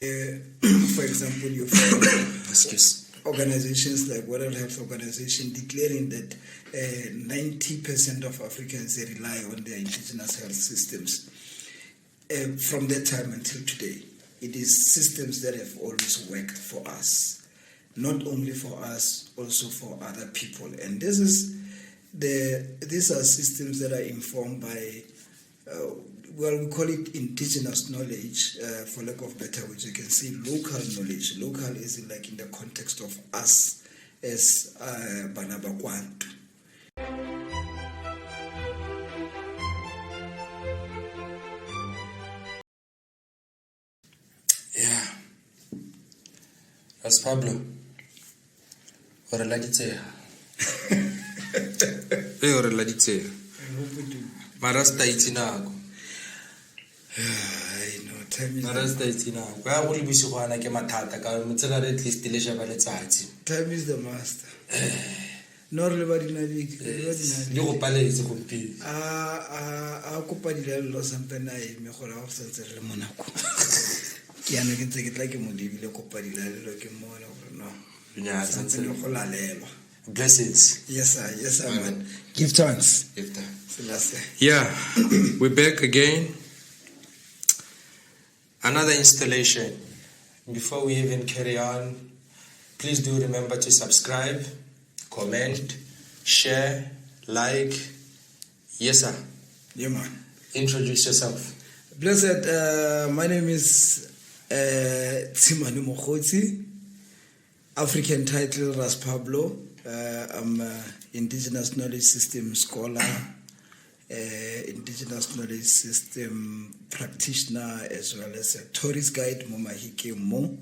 For example, you find organizations like World Health Organization declaring that 90% of Africans they rely on their indigenous health systems. From that time until today, it is systems that have always worked for us, not only for us, also for other people. And these are systems that are informed by we call it indigenous knowledge, for lack of better words. You can say local knowledge. Local is like in the context of us as Abantu. Yeah. Ras Pablo. Ora la ditseha. Ora la ditseha. Marasta itinako. Time is the master. Not everybody blessings. Yes, sir, man. Give thanks. Yeah, we're back again. Another installation. Before we even carry on, please do remember to subscribe, comment, share, like. Yes, sir. Yeah, man. Introduce yourself. Blessed, my name is Tsimani Mokhotsi, African title Ras Pablo. I'm an Indigenous Knowledge System scholar, Indigenous Knowledge System practitioner, as well as a tourist guide, Momahike Mo,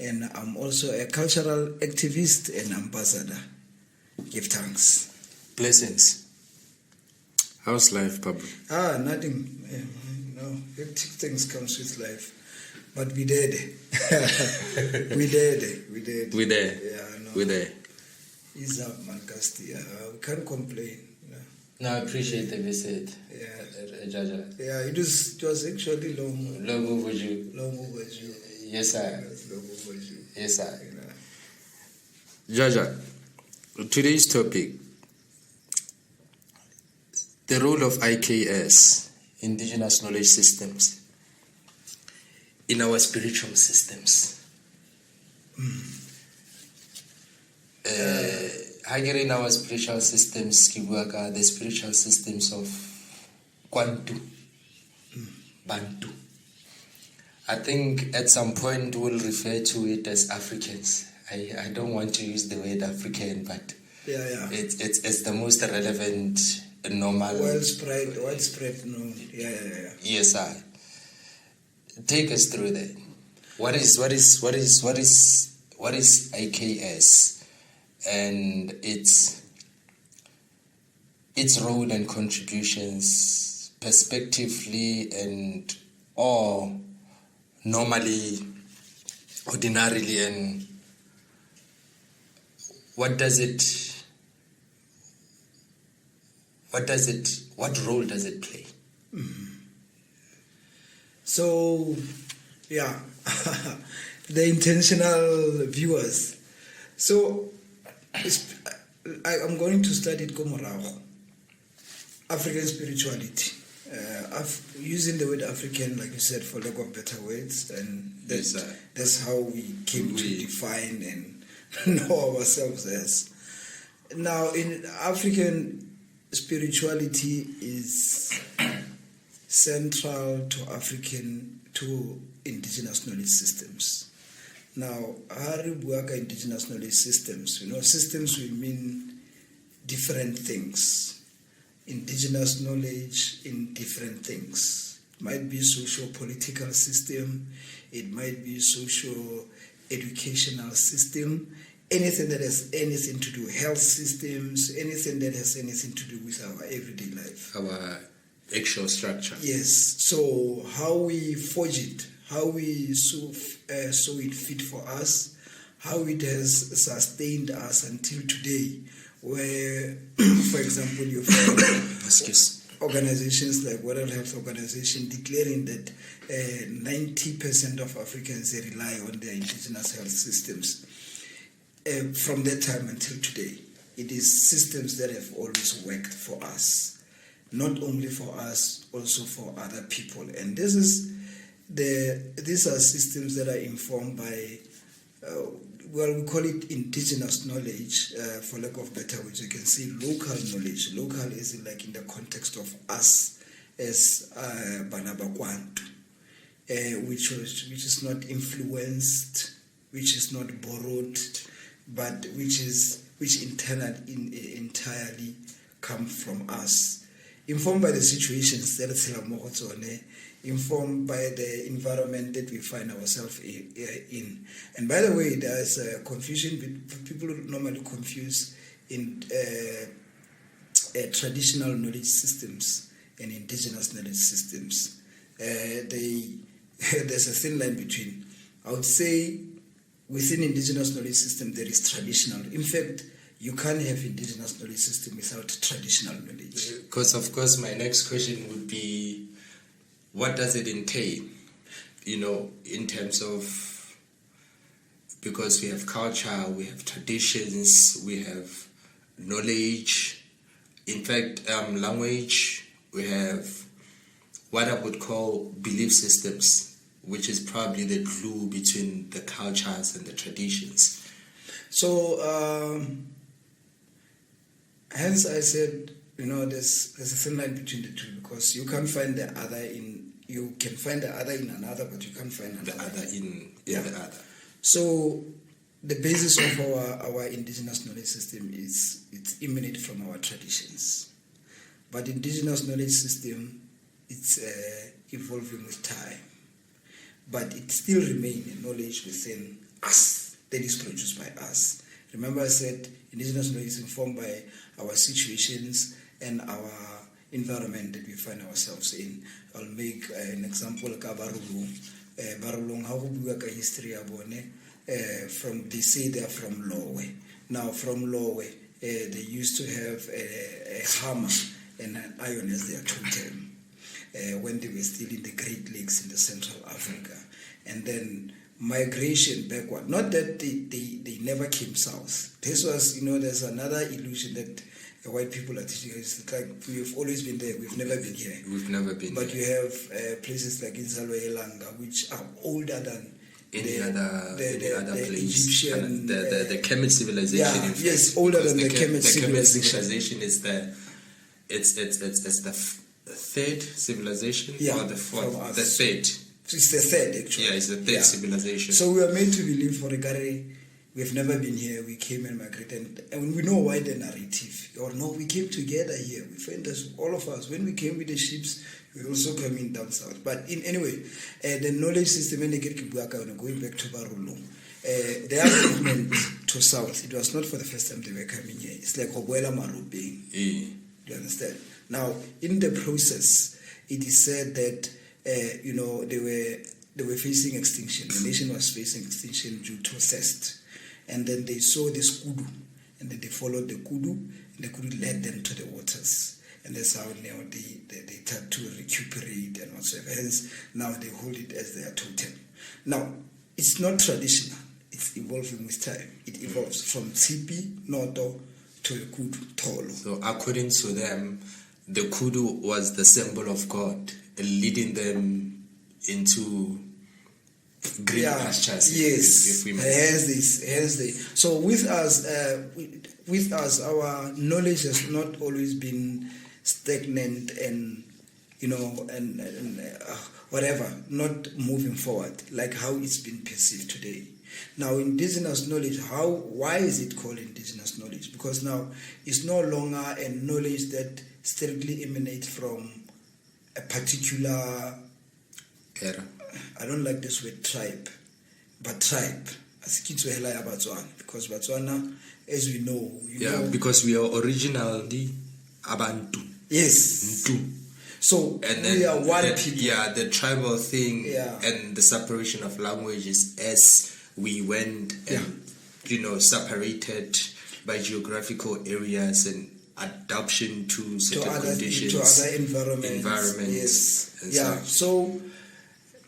and I'm also a cultural activist and ambassador. Give thanks. Blessings. How's life, Pablo? Nothing. Hectic things comes with life. But we did it. We did it. We there. Yeah, no. We there. Ease up, man, Casti. We can't complain. No, I appreciate the visit. Yeah. Jaja. Yeah, it was actually long. Long overdue. Long overdue. Yes, sir. Long overdue. Yes, sir. Jaja, today's topic, the role of IKS, Indigenous Knowledge Systems, in our spiritual systems. In our spiritual systems, the spiritual systems of Bantu. I think at some point we'll refer to it as Africans. I don't want to use the word African, but it's the most relevant, normal, widespread known. Yeah. Yes, sir. Take us through that. What is IKS and its role and contributions, perspectively and or normally, ordinarily, and what role does it play? So, yeah, the intentional viewers. So, I'm going to study Komorao, African spirituality. Using the word African, like you said, for lack of better words, and that's how we came to define and know ourselves as. Now, in African spirituality is central to indigenous knowledge systems. Now, Haribuaka indigenous knowledge systems, systems will mean different things. Indigenous knowledge in different things. It might be socio-political system, it might be socio-educational system, anything that has anything to do with health systems, anything that has anything to do with our everyday life. Our actual structure. Yes. So how we forge it, how we sew it fit for us, how it has sustained us until today, where, for example, you find organizations like World Health Organization declaring that 90% of Africans, they rely on their indigenous health systems. From that time until today, it is systems that have always worked for us. Not only for us, also for other people. And these are systems that are informed by, we call it indigenous knowledge, for lack of better words. You can say local knowledge. Local is like in the context of us as Abantu, which is not influenced, which is not borrowed, but which entirely come from us. Informed by the situations that informed by the environment that we find ourselves in. And by the way, there's a confusion. People normally confuse in traditional knowledge systems and indigenous knowledge systems. There's a thin line between. I would say within indigenous knowledge system there is traditional. In fact, you can't have indigenous knowledge system without traditional knowledge. Because, of course, my next question would be, what does it entail? In terms of, because we have culture, we have traditions, we have knowledge, in fact, language, we have what I would call belief systems, which is probably the glue between the cultures and the traditions. So, hence I said, there's a thin line between the two, because you can find the other in another, but you can't find the other in the other. So the basis of our indigenous knowledge system it's emanate from our traditions. But indigenous knowledge system, it's evolving with time. But it still remains a knowledge within us that is produced by us. Remember I said indigenous knowledge is informed by our situations and our environment that we find ourselves in. I'll make an example like Barulung. Barulung, how we work a history about they say they are from Norway. Now from Norway, they used to have a hammer and an iron as their totem when they were still in the Great Lakes in the Central Africa. And then migration backward. Not that they never came south. This was, there's another illusion that white people are teaching us. It's like we've always been there. We've never been here. We've never been But here. you have places like Kholisile Hlangwana, which are older than any other place. Egyptian, the Kemet civilization. Yeah, yes, older than the Kemet civilization. The Kemet civilization is it's the third civilization, or the fourth? The third. It's the third, actually. Yeah, it's the third civilization. So we are made to believe for a Gare, we've never been here, we came and migrated. And we know why the narrative. Or no, we came together here. We find us, all of us. When we came with the ships, we also came in down south. But anyway, the knowledge system, going back to Barulung, their movement to south, it was not for the first time they were coming here. It's like Hobuela Marubing. Do you understand? Now, in the process, it is said that they were facing extinction. The nation was facing extinction due to thirst. And then they saw this kudu, and then they followed the kudu, and the kudu led them to the waters. And that's how now they start to recuperate and whatsoever. Hence, now they hold it as their totem. Now, it's not traditional. It's evolving with time. It evolves from Tsipi, Noto, to the kudu, Tolo. So according to them, the kudu was the symbol of God, leading them into green pastures. Yes, if we may. Here's this. So with us, our knowledge has not always been stagnant and whatever, not moving forward like how it's been perceived today. Now, indigenous knowledge, why is it called indigenous knowledge? Because now it's no longer a knowledge that strictly emanates from a particular era. I don't like this word tribe, but tribe. Because Botswana, as we know, because we are originally Abantu. Yes. Ntu. So and we are one people. Yeah, the tribal thing and the separation of languages as we went and separated by geographical areas and adoption to certain conditions, to other environments. Yes, yeah. So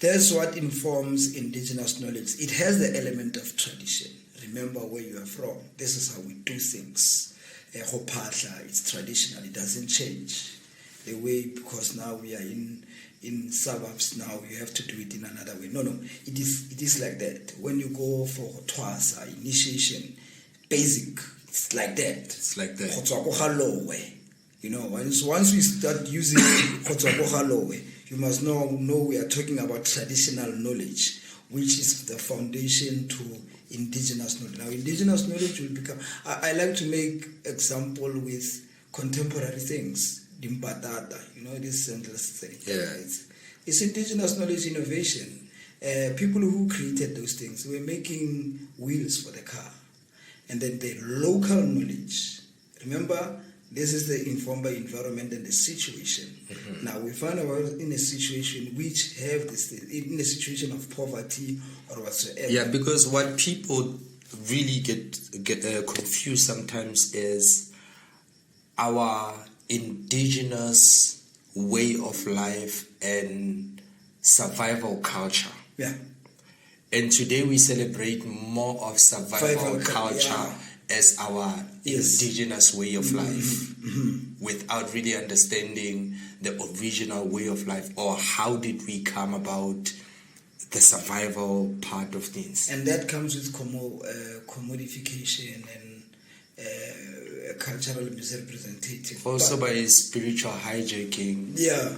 that's what informs indigenous knowledge. It has the element of tradition. Remember where you are from. This is how we do things. It's traditional. It doesn't change the way, because now we are in suburbs now, you have to do it in another way. No, it is like that. When you go for Twasa, initiation, basic, it's like that. It's like that. You know, once we start using you must know we are talking about traditional knowledge, which is the foundation to indigenous knowledge. Now, indigenous knowledge will become, I like to make example with contemporary things. Dimpatata, you know, this senseless thing. Yeah. It's indigenous knowledge innovation. People who created those things were making wheels for the car. And then the local knowledge. Remember, this is the informed by environment and the situation. Mm-hmm. Now, we find ourselves in a situation which have this, in a situation of poverty or whatsoever. Yeah, because what people really get confused sometimes is our indigenous way of life and survival culture. Yeah. And today we celebrate more of survival culture as our indigenous way of life, without really understanding the original way of life, or how did we come about the survival part of things. And that comes with commodification and cultural misrepresentation. Also by spiritual hijacking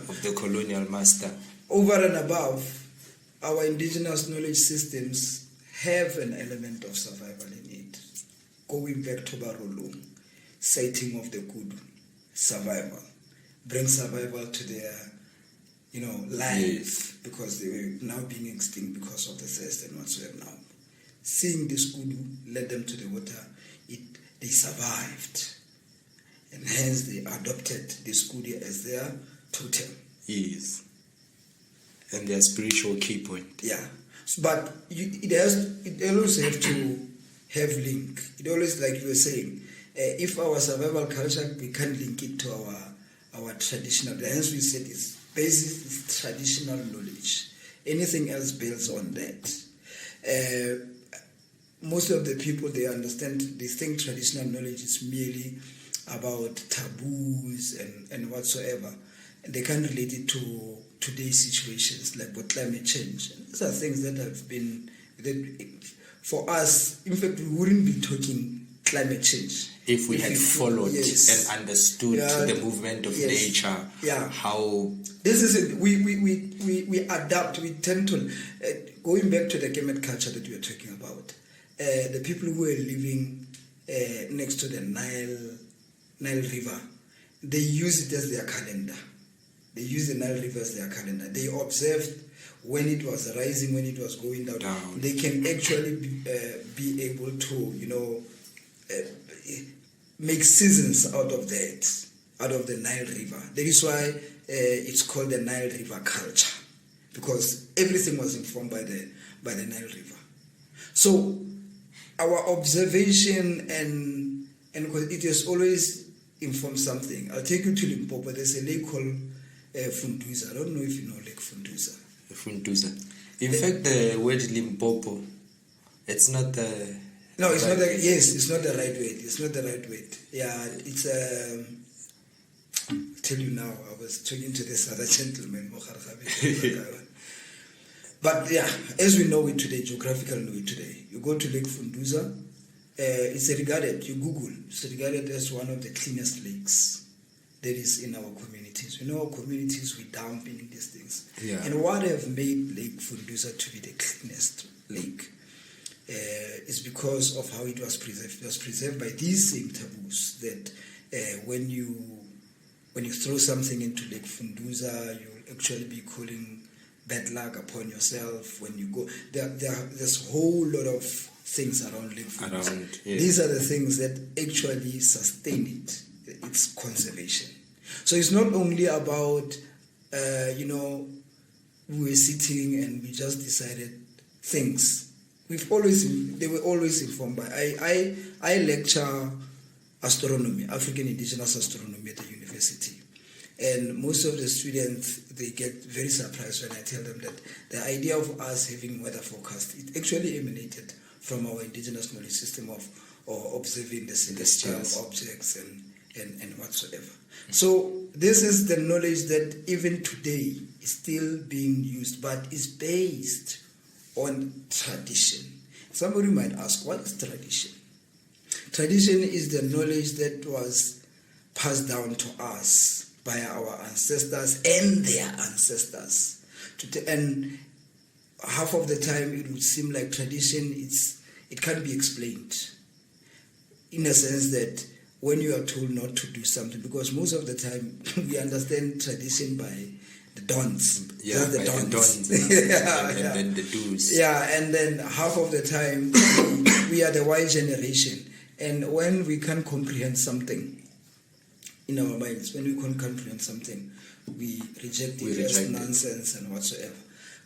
of the colonial master. Over and above, our indigenous knowledge systems have an element of survival in it. Going back to Barolo, sighting of the good, survival. Bring survival to their, life, because they were now being extinct because of the thirst and whatsoever now. Seeing this good led them to the water, they survived. And hence they adopted this good as their totem. Yes. And their spiritual key point. Yeah. But it always have to have link. It always, like you were saying, if our survival culture, we can't link it to our traditional. Hence we said it's basis is traditional knowledge. Anything else builds on that. Most of the people, they think traditional knowledge is merely about taboos and whatsoever. And they can't relate it to today's situations, like with climate change. And these are things that have been, for us, in fact, we wouldn't be talking climate change. If we had followed and understood the movement of nature, how... This is it. We adapt, we tend to... going back to the Kemet culture that we are talking about, the people who were living next to the Nile River, they use it as their calendar. They use the Nile River as their calendar. They observed when it was rising, when it was going down. They can actually be able to, make seasons out of that, out of the Nile River. That is why it's called the Nile River culture, because everything was informed by the Nile River. So our observation and it has always informed something. I'll take you to Limpopo. There's a lake called Funduza. I don't know if you know Lake Funduza. Funduza. In fact, the word Limpopo, it's not the... No, it's not. It's not the right word. It's not the right word. Yeah, it's. I'll tell you now. I was talking to this other gentleman, but yeah, as we know it today, geographical know it today. You go to Lake Funduza. It's regarded. You Google. It's regarded as one of the cleanest lakes there is in our communities. You know, our communities, we dumping these things. Yeah. And what have made Lake Funduza to be the cleanest lake? Is because of how it was preserved. It was preserved by these same taboos that when you throw something into Lake Funduza, you'll actually be calling bad luck upon yourself. When you go, there's a whole lot of things around Lake Funduza. These are the things that actually sustain its conservation. So it's not only about, we were sitting and we just decided things. They were always informed by. I lecture astronomy, African Indigenous astronomy at the university. And most of the students, they get very surprised when I tell them that the idea of us having weather forecast, it actually emanated from our indigenous knowledge system of observing the celestial objects and whatsoever. So this is the knowledge that even today is still being used, but is based on tradition. Somebody might ask, what is tradition? Tradition is the knowledge that was passed down to us by our ancestors and their ancestors. And half of the time it would seem like tradition, it can't be explained. In a sense that when you are told not to do something, because most of the time we understand tradition by the dons. Yeah, the dons. And then the do's. Yeah, and then half of the time we are the Y generation. And when we can't comprehend something in our minds, when we can't comprehend something, we reject it as nonsense and whatsoever.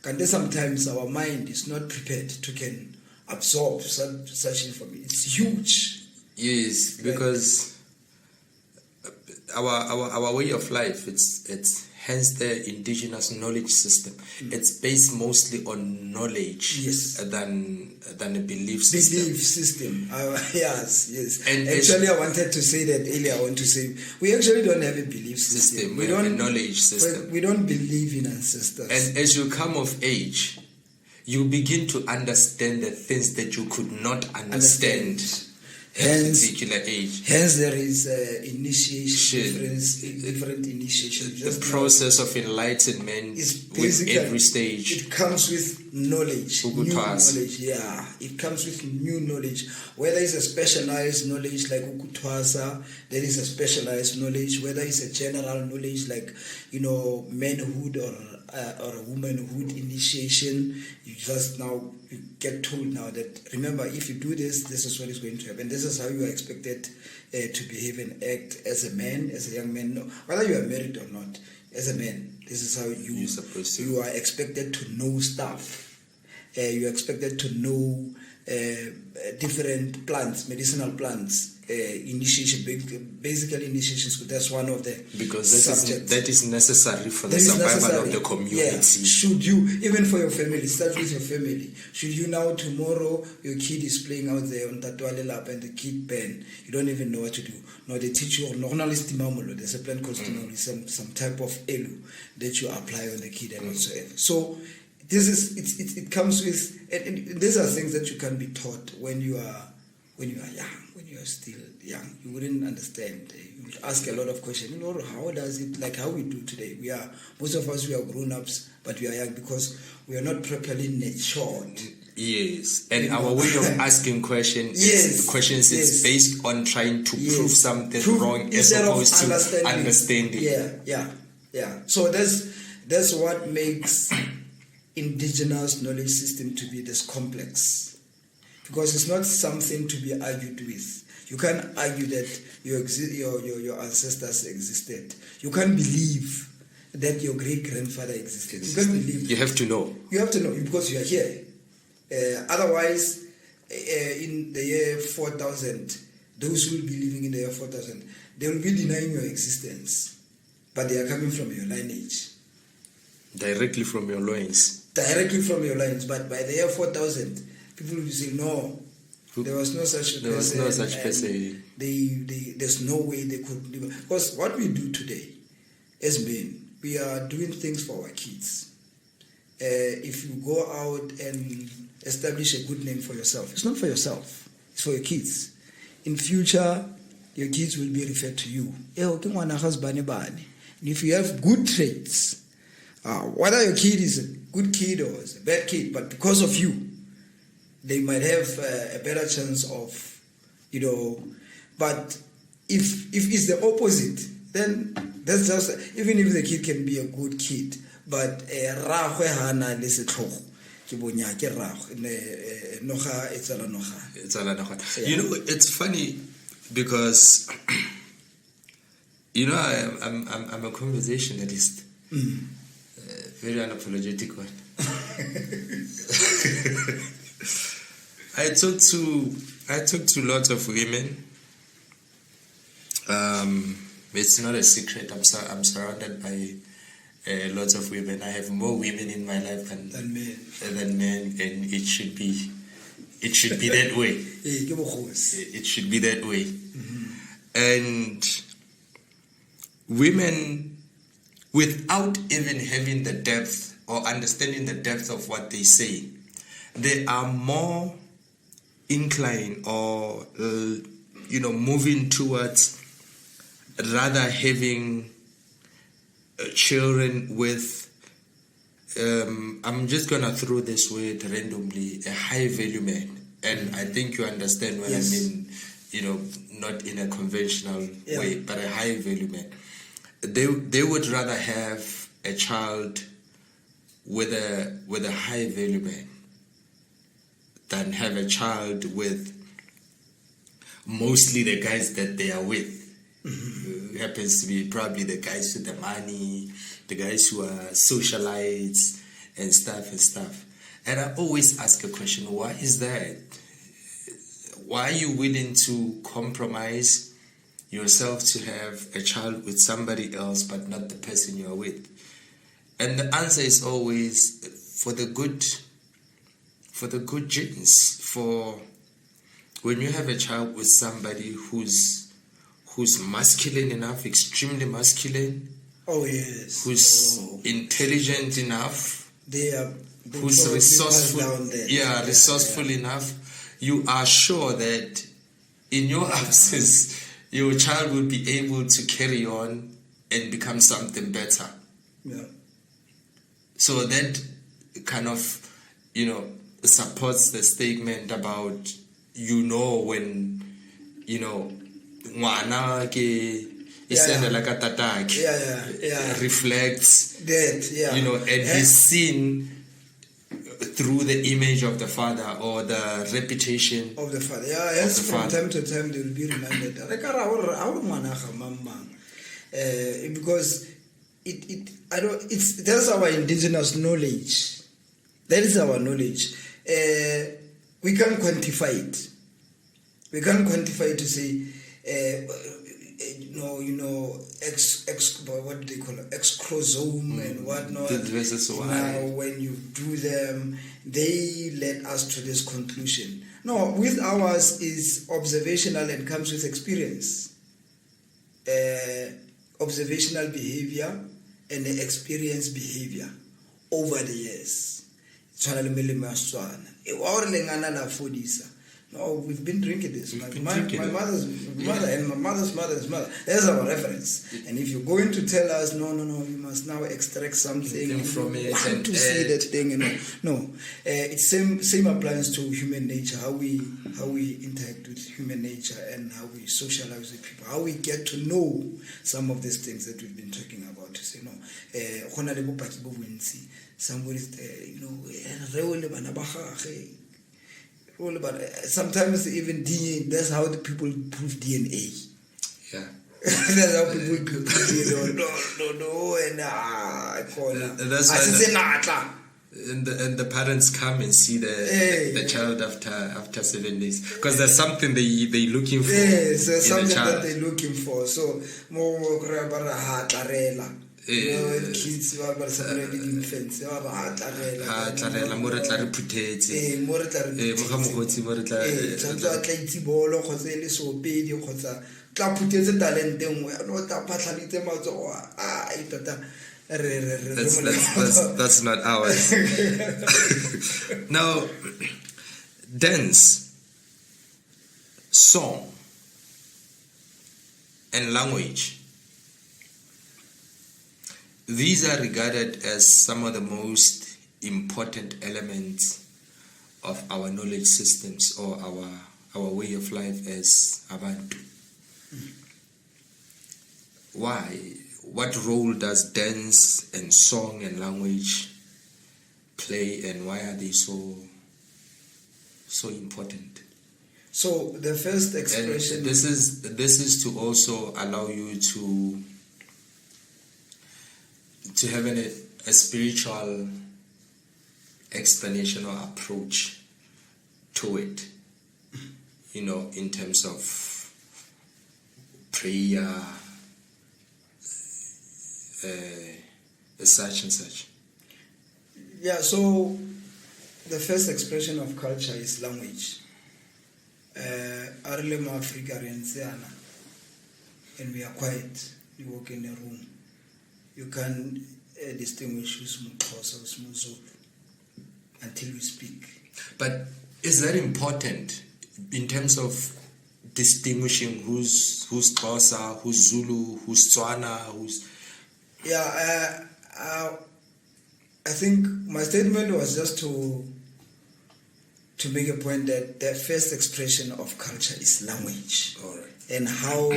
And then sometimes our mind is not prepared to can absorb such information. It's huge. Yes, because our way of life, it's hence the indigenous knowledge system. It's based mostly on knowledge, than a belief system. Belief system. Yes. And actually, I wanted to say that earlier. I want to say we actually don't have a belief system. We don't have a knowledge system. We don't believe in ancestors. And as you come of age, you begin to understand the things that you could not understand. Hence, particular age. Hence, there is initiation, different initiations. The process of enlightenment with every stage. It comes with knowledge, new knowledge. Yeah, it comes with new knowledge. Whether it's a specialized knowledge like ukutwasa, there is a specialized knowledge. Whether it's a general knowledge like manhood or womanhood initiation, you just now you get told now that remember, if you do this, this is what is going to happen. This is how you are expected to behave and act as a man, as a young man. No, whether you are married or not, as a man, this is how you are expected to know stuff. You are expected to know different plants, medicinal plants. Initiation, basically initiations. That's one of the because that is necessary for the survival of the community. Yeah. Should you, even for your family, start with your family. Should you now tomorrow your kid is playing out there on Tatuale lap and the kid pen, you don't even know what to do. No, they teach you there's a plant called stimamolo, some type of elu that you apply on the kid and whatsoever. So this is it comes with and these are things that you can be taught when you are young. When you are still young, you wouldn't understand. You would ask a lot of questions. How does it, like how we do today? Most of us, we are grown-ups, but we are young because we are not properly matured. Yes, and our way of asking questions is based on trying to prove something wrong as opposed to understanding. Yeah. So that's what makes indigenous knowledge system to be this complex. Because it's not something to be argued with. You can't argue that your ancestors existed. You can't believe that your great-grandfather existed. You can't believe. You have to know. You have to know because you are here. Otherwise, in the year 4000, those who will be living in the year 4000, they will be denying your existence. But they are coming from your lineage. Directly from your loins. Directly from your lineage. But by the year 4000, people will say, no, there was no such person. There's no way they could live. Because what we do today as men, we are doing things for our kids. If you go out and establish a good name for yourself, it's not for yourself, it's for your kids. In future, your kids will be referred to you. And if you have good traits, whether your kid is a good kid or is a bad kid, but because of you, they might have a better chance of, but if it's the opposite, then that's just, even if the kid can be a good kid, but it's funny because I'm a conversationalist, very unapologetic one. I talk to lots of women, It's not a secret. I'm surrounded by lots of women. I have more women in my life than men, and it should be that way. It should be that way. And women, without even having the depth or understanding the depth of what they say, they are more inclined or moving towards rather having children with I'm just gonna throw this word randomly, a high value man. And I think you understand what I mean, not in a conventional way, but a high value man. They would rather have a child with a high value man than have a child with mostly the guys that they are with. Happens to be probably the guys with the money, the guys who are socialites and stuff. And I always ask a question, why is that? Why are you willing to compromise yourself to have a child with somebody else but not the person you are with? And the answer is always for the good genes. For when you have a child with somebody who's masculine enough, extremely masculine. Oh yes. Who's intelligent enough. Who's resourceful. Resourceful enough. You are sure that in your absence, your child will be able to carry on and become something better. Yeah. So that kind of, supports the statement about, when, ngwana ke isendela ka tatake reflects that, and he's seen through the image of the father or the reputation of the father. Yes, from time to time they will be reminded because that's our indigenous knowledge. That is our knowledge. We can't quantify it. We can't quantify it to say what do they call it? X chromosome and whatnot. Now, when you do them, they led us to this conclusion. No, with ours is observational and comes with experience. Observational behavior and experience behavior over the years. No, we've been drinking this. My mother's mother and my mother's mother's mother. There's our reference. And if you're going to tell us, no, you must now extract something from it and to see that thing, no. It's same applies to human nature. How we interact with human nature and how we socialize with people. How we get to know some of these things that we've been talking about. To say no, somebody's sometimes even DNA, that's how the people prove DNA. Yeah. That's how people prove DNA. No, and that's why and the parents come and see the child after 7 days because there's something they're looking for. Yes, there's something that they're looking for. So more kids who are infants, that's not ours. Now, dance, song, and language. These are regarded as some of the most important elements of our knowledge systems or our way of life as Abantu. Why? What role does dance and song and language play, and why are they so important? So the first expression. And this is to also allow you to have a spiritual explanation or approach to it, in terms of prayer, such and such? Yeah, so the first expression of culture is language. Arlem Africa and we are quiet. You walk in a room, you can distinguish who's Mxhosa, who's Mzulu until we speak. But is that important in terms of distinguishing who's Xhosa, who's Zulu, who's Tswana, who's... Yeah, I think my statement was just to make a point that the first expression of culture is language. All right. And how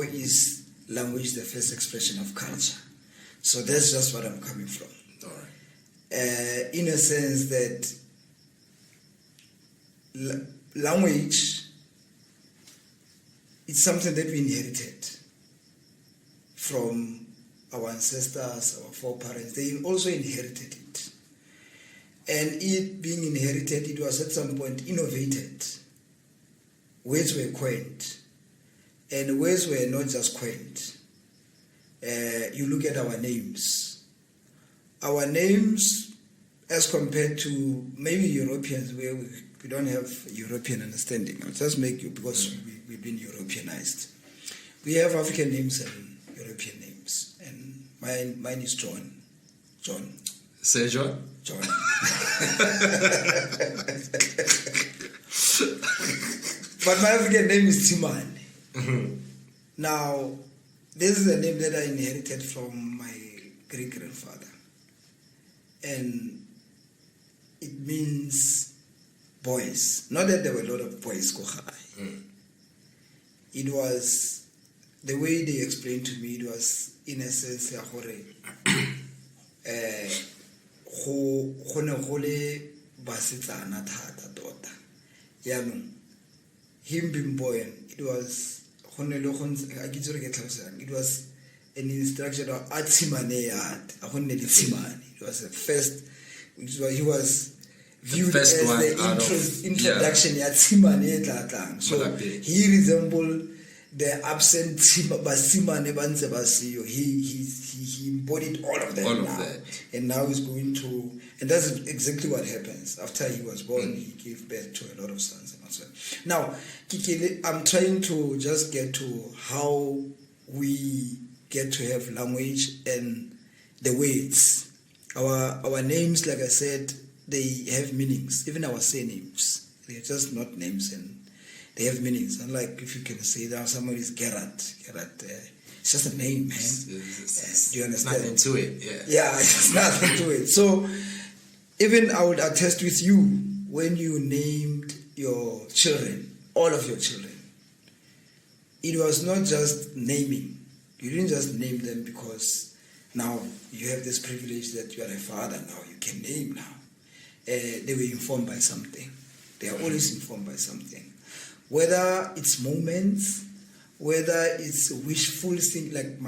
is language the first expression of culture? So that's just what I'm coming from. All right. In a sense that language, it's something that we inherited from our ancestors, our foreparents. They also inherited it. And it being inherited, it was at some point innovated. Words were coined. And words were not just coined. You look at our names. Our names, as compared to maybe Europeans, where we don't have European understanding. I'll just make you, because we've been Europeanized. We have African names and European names. And mine is John. John. Say John? John. But my African name is Timane. Mm-hmm. Now, this is a name that I inherited from my great-grandfather. And it means boys. Not that there were a lot of boys. It was, the way they explained to me, it was in a sense, him being born, it was an instruction of Atsimane. It was the first, he was viewed as the introduction. So he resembled the absent Basimane Banzebasio. He embodied all of that now. And now he's going to, and that's exactly what happens. After he was born, he gave birth to a lot of sons and so on. Now, Kikele, I'm trying to just get to how we get to have language and the words. Our names, like I said, they have meanings. Even our surnames, they're just not names, and they have meanings. Unlike if you can say that somebody's Gerard, it's just a name, man. Do you understand? Nothing to it, yeah. Yeah, it's nothing to it. So, even I would attest with you, when you named your children, all of your children, it was not just naming. You didn't just name them because now you have this privilege that you are a father now, you can name now. They were informed by something. They are always informed by something. Whether it's moments, whether it's a wishful thing, like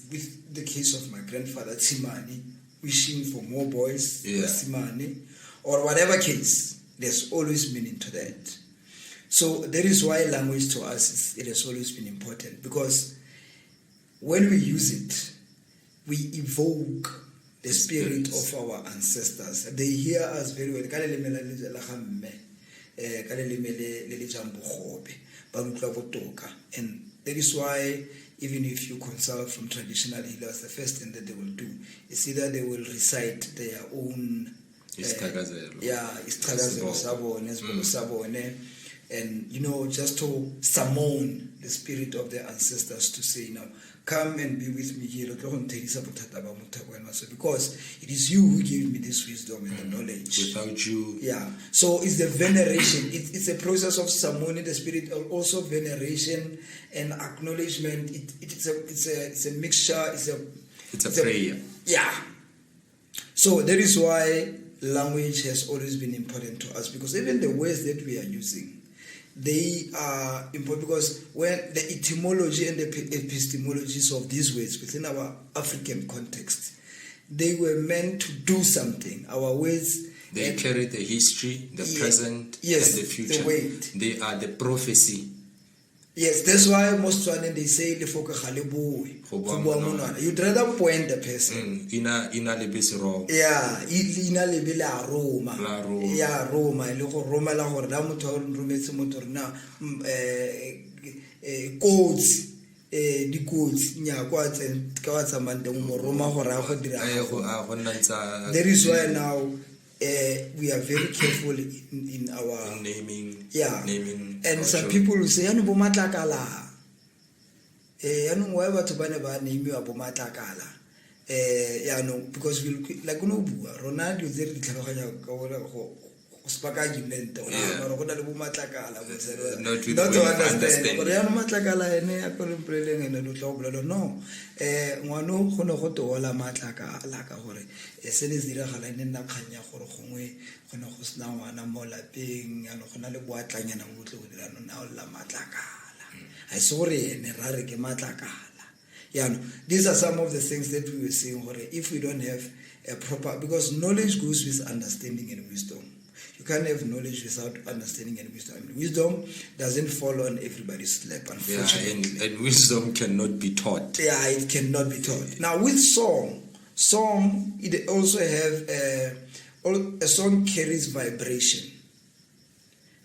with the case of my grandfather, Timani, wishing for more boys, Timani, or whatever case, there's always meaning to that. So that is why language to us, it has always been important, because when we use it, we evoke the spirit of our ancestors. They hear us very well. And that is why, even if you consult from traditional healers, the first thing that they will do is either they will recite their own and just to summon the spirit of their ancestors to say, now, come and be with me here, because it is you who gave me this wisdom and the knowledge. Without you. Yeah. So it's the veneration. It's a process of summoning the spirit, also veneration and acknowledgement. It's a mixture. It's a prayer. Yeah. So that is why language has always been important to us, because even the words that we are using, they are important, because when the etymology and the epistemologies of these words within our African context, they were meant to do something. Our words, they carry the history, the present, and the future. The weight. They are the prophecy Yes, that's why most one they say le foka khale boy. You'd rather point the person. Ina le besiro. Yeah, ina le bela Roma. Yeah, Roma. Le go Roma la gore la motho rometse motor na codes di codes nya kwa tse ka wa tsamanda mo Roma gore a go dira. There is why now we are very careful in our naming. Yeah, naming and culture. some people will say, "Anu bomatlakala." Anu why batho ba ne ba name wa bomatlakala. Because we like no bua. Ronaldo is there ditlhaloganya ka gore go spaka argument o ra go na le bomatlakala go se not to understand. Gore ya matlakala ene a go mpeleng ene lo tlo bolelo no. Ngwano go ne go tola matlakala ka gore se le dira gala ene nna khanya gore gongwe go ne go sna ngwana mo lapeng ya no gona le boatlanyana go tlo go dira no na o la matlakala I saw ene ra re ke matlakala. These are some of the things that we were saying. If we don't have a proper, because knowledge goes with understanding and wisdom. You can't have knowledge without understanding and wisdom. And wisdom doesn't fall on everybody's lap, unfortunately. And wisdom cannot be taught. Yeah, it cannot be taught. Now with song, it also have a song carries vibration.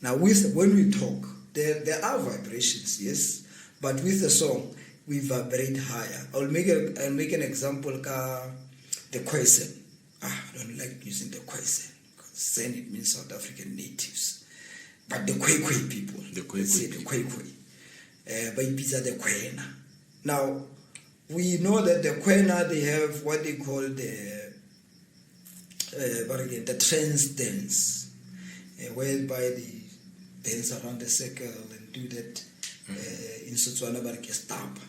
Now when we talk, there are vibrations, yes, but with the song, we vibrate higher. I'll make an example. The Kholisile. I don't like using the Kholisile because then it means South African natives. But the Khoikhoi people. The Khoikhoi. By pizza the Khwena. Now we know that the Khwena, they have what they call the trance dance, whereby they dance around the circle and do that. In Setswana barke stapa.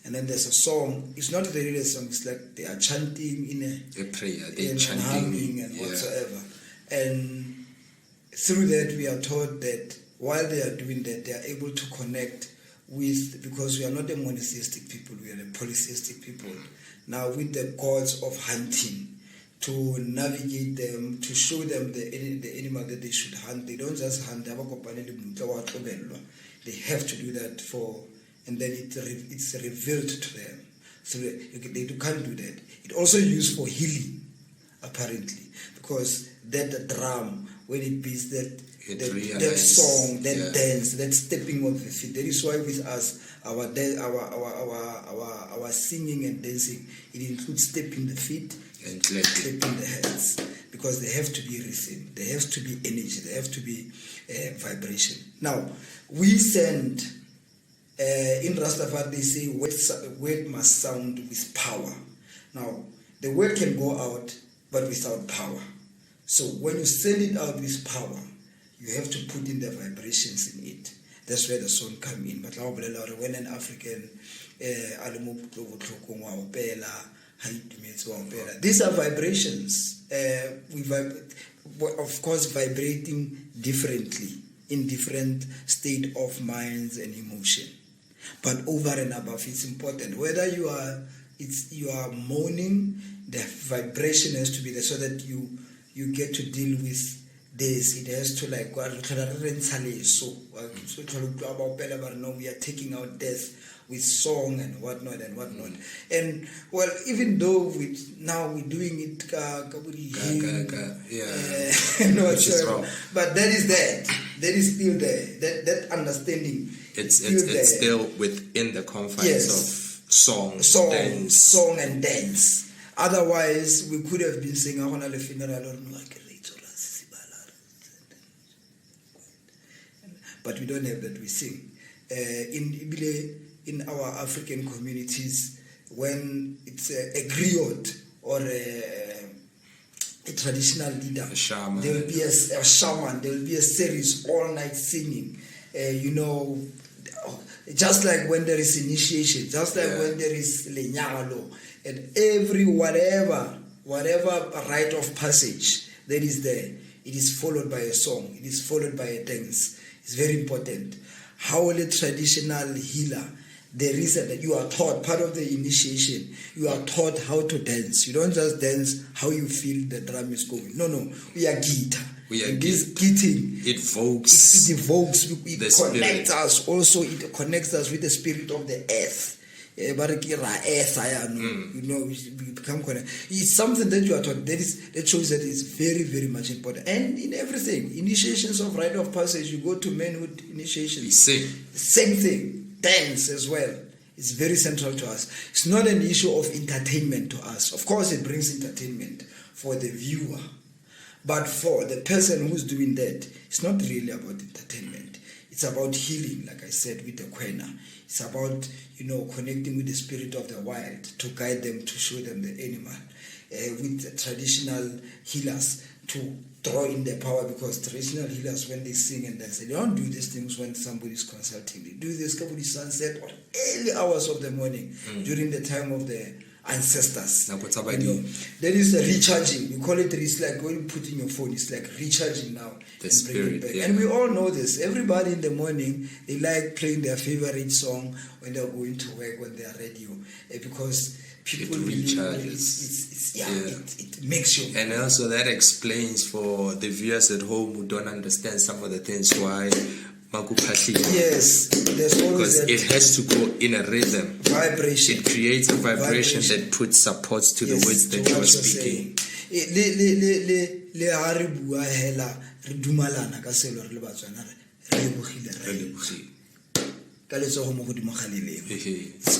And then there's a song. It's not really a song. It's like they are chanting in a prayer. They're chanting and whatsoever. And through that, we are taught that while they are doing that, they are able to connect with, because we are not a monotheistic people, we are a polytheistic people. Now, with the gods of hunting, to navigate them, to show them the animal that they should hunt. They don't just hunt. They have to do that and then it's revealed to them. So they can't do that. It also used for healing, apparently, because that drum, when it beats that song, that dance, that stepping of the feet. That is why with us, our singing and dancing, it includes stepping the feet and clapping the hands, because they have to be rhythm, there has to be energy, there have to be vibration. Now, we send. In Rastafari, they say word must sound with power. Now, the word can go out, but without power. So when you send it out with power, you have to put in the vibrations in it. That's where the song come in. But when an African, these are vibrations. Of course, vibrating differently in different state of minds and emotion. But over and above, it's important. Whether you are mourning, the vibration has to be there so that you get to deal with this. It has to so we are taking out death with song and whatnot and whatnot. And well, even though we're doing it, which is wrong. But that is there. That is still there. That understanding. It's still within the confines of song and dance. Otherwise, we could have been saying, but we don't have that. We sing. In our African communities, when it's a griot or a traditional leader, there will be a shaman, there will be a series all night singing. Just like when there is initiation, just like when there is lenyalo, and every whatever rite of passage that is there, it is followed by a song, it is followed by a dance. It's very important. How a traditional healer there is that you are taught, part of the initiation, you are taught how to dance. You don't just dance how you feel the drum is going. No, we are guitar. This guiting, it evokes, it connects us also, it connects us with the spirit of the earth. We become connected. It's something that you are taught that shows that it's very, very much important. And in everything, initiations of rite of passage, you go to manhood initiations, same thing. Dance as well. It's very central to us. It's not an issue of entertainment to us. Of course, it brings entertainment for the viewer. But for the person who's doing that, it's not really about entertainment. It's about healing, like I said, with the Kwena. It's about, connecting with the spirit of the wild to guide them, to show them the animal. With the traditional healers to draw in their power, because traditional healers, when they sing and dance, they don't do these things when somebody is consulting. They do this couple of sunset or early hours of the morning during the time of the ancestors. That is the recharging. We call it, it's like when you put in your phone, it's like recharging now. The spirit, it back. And we all know this. Everybody in the morning, they like playing their favorite song when they're going to work, when they are radio, because people really, it makes you. And also that explains for the viewers at home who don't understand some of the things why yes, there's always because it has to go in a rhythm. Vibration. It creates a vibration that puts supports to the words that you are speaking. It's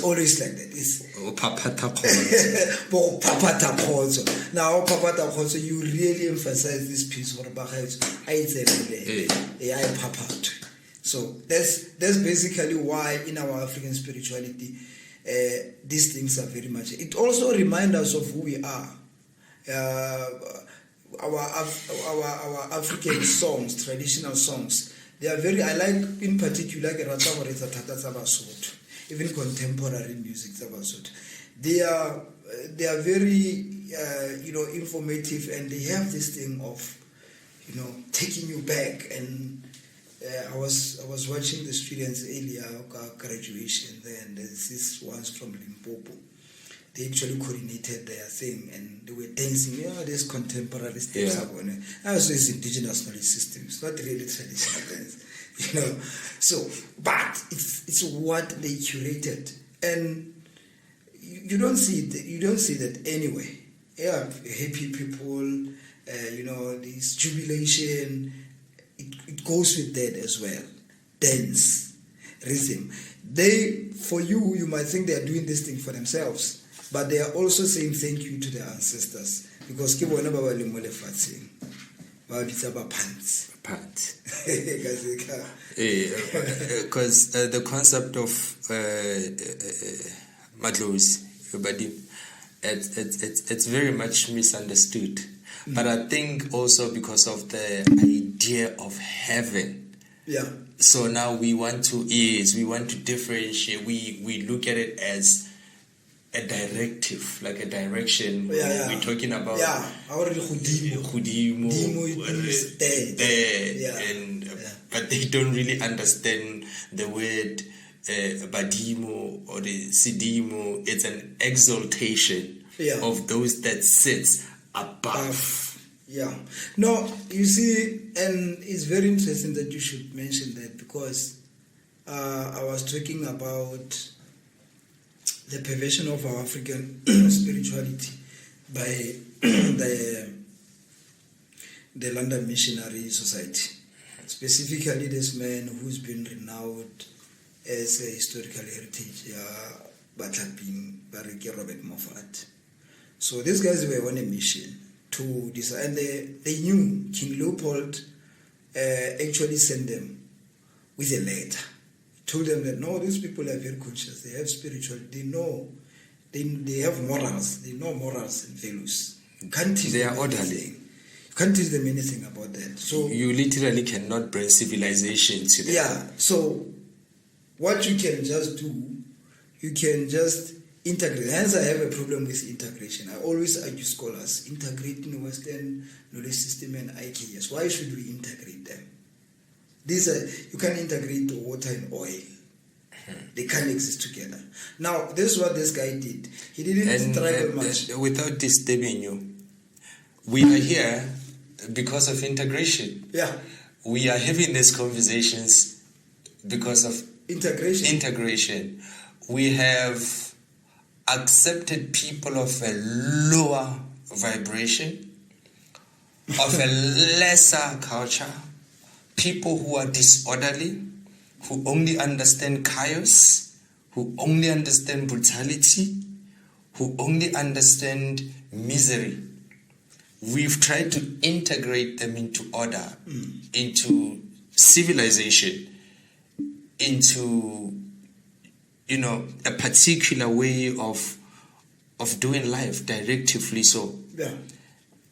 always like that. Now, you really emphasize this piece. So that's basically why in our African spirituality, these things are very much. It also reminds us of who we are. Our African songs, traditional songs, they are very. I like in particular even contemporary music. They are very informative, and they have this thing of taking you back. And I was watching the students earlier graduation there, and there's this ones from Limpopo. They actually coordinated their thing, and they were dancing. There's contemporary steps. Also, it's indigenous knowledge systems, not really traditional dance. So, but it's what they curated, and you don't see it. You don't see that anyway. Yeah, happy people. This jubilation. It goes with that as well. Dance, rhythm. For you might think they are doing this thing for themselves. But they are also saying thank you to their ancestors, because because the concept of madlozi, it's very much misunderstood. But I think also because of the idea of heaven. Yeah. So now we want to differentiate. We look at it as a directive, like a direction. We're talking about Khudimo is there. But they don't really understand the word Badimo or the Sidimo. It's an exaltation of those that sits above. Yeah. No, you see, and it's very interesting that you should mention that, because I was talking about the perversion of our African spirituality by the London Missionary Society. Specifically, this man who's been renowned as a historical heritage, Batlaping Bariki Robert Moffat. So these guys were on a mission to decide, and they knew King Leopold actually sent them with a letter. Told them that no, these people are very conscious. They have spiritual. They know. They have morals. They know morals and values. You can't teach them anything. You can't teach them anything about that. So you literally cannot bring civilization to them. Yeah. So what you can just do, you can just integrate. Hence, I have a problem with integration. I always argue scholars integrating Western knowledge system and IKS. Why should we integrate them? You can integrate water and oil. They can't exist together. Now, this is what this guy did. He didn't struggle much. Without disturbing you, we are here because of integration. Yeah. We are having these conversations because of integration. We have accepted people of a lower vibration, of a lesser culture, people who are disorderly, who only understand chaos, who only understand brutality, who only understand misery. We've tried to integrate them into order, into civilization, into, a particular way of doing life, directively so. Yeah.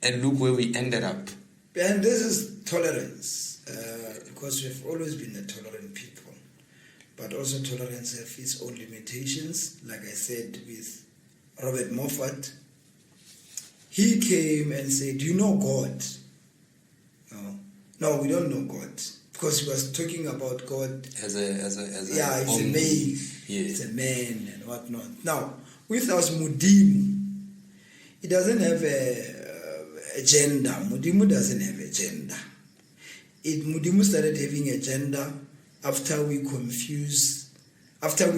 And look where we ended up. And this is tolerance, because we've always been a tolerant people. But also tolerance has its own limitations. Like I said with Robert Moffat, he came and said, "Do you know God?" No, we don't know God. Because he was talking about God as a it's a male, it's a man and whatnot. Now, with us Mudimu, he doesn't have a gender. Mudimu doesn't have a gender. Mudimu started having a gender after we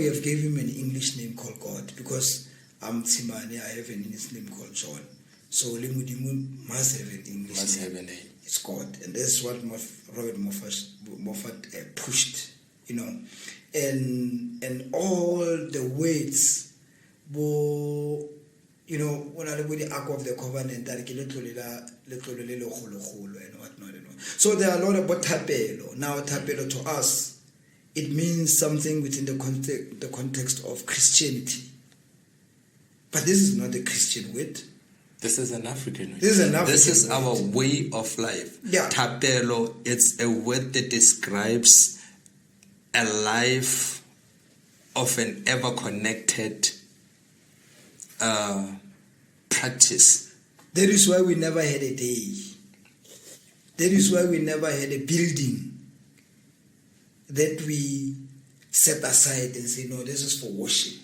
have given him an English name called God, because I'm Tsimane, I have an English name called John. So Mudimu must have an English name. It's God. And that's what Robert Moffat pushed, and all the words, when I look at the Ark of the Covenant, and whatnot. So there are a lot about tapelo. Now tapelo to us, it means something within the context of Christianity. But this is not a Christian word. This is an African word. This is our way of life. Yeah. Tapelo, it's a word that describes a life of an ever-connected practice. That is why we never had a day. That is why we never had a building that we set aside and say, no, this is for worship.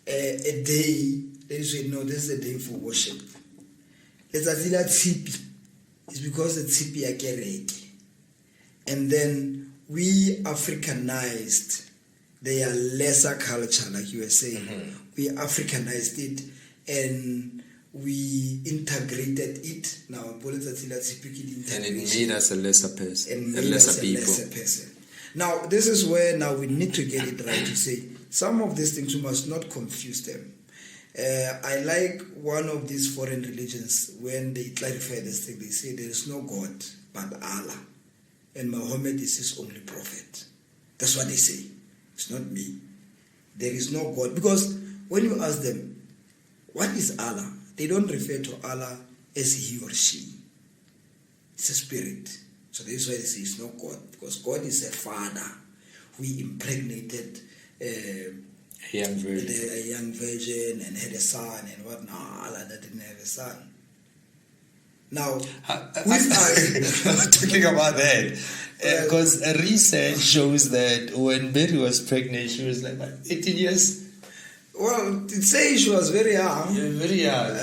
A day, that is why, no, this is a day for worship. It's because the tipi are kereke. And then we Africanized their lesser culture, like you were saying. Mm-hmm. We Africanized it and we integrated it. Now, and it made us a lesser person, and a lesser people. Now, this is where now we need to get it right to say some of these things we must not confuse them. I like one of these foreign religions when they clarify this thing. They say there is no God but Allah, and Muhammad is his only prophet. That's what they say. It's not me. There is no God, because when you ask them, what is Allah? They don't refer to Allah as he or she. It's a spirit. So this is why they say it's not God, because God is a father who impregnated a young virgin and had a son and what. No, Allah didn't have a son. Now, talking about that, because research shows that when Mary was pregnant, she was like, what, 18 years? Well, it says she was very young. Yeah, very young.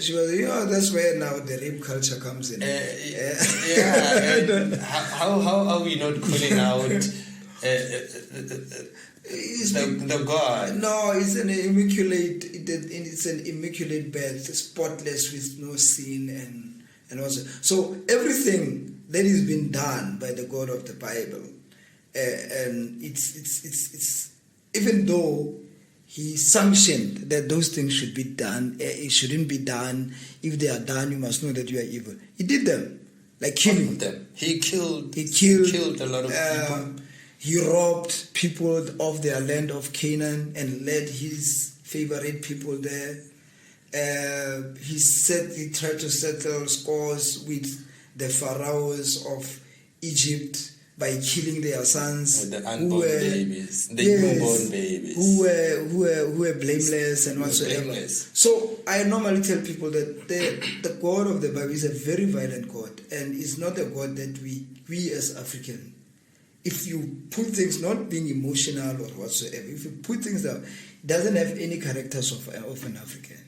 She was, that's where now the rape culture comes in. How are we not calling out the God? No, it's an immaculate birth, spotless with no sin and also. So everything that has been done by the God of the Bible, and it's even though he sanctioned that those things should be done, it shouldn't be done. If they are done, you must know that you are evil. He did them, like killing them. He killed a lot of people. He robbed people of their land of Canaan and led his favorite people there. He tried to settle scores with the pharaohs of Egypt by killing their sons, the unborn babies, the newborn babies, who were blameless and whatsoever. So I normally tell people that the God of the Bible is a very violent God, and it's not a God that we as African if you put things, not being emotional or whatsoever, if you put things that doesn't have any characters of an African,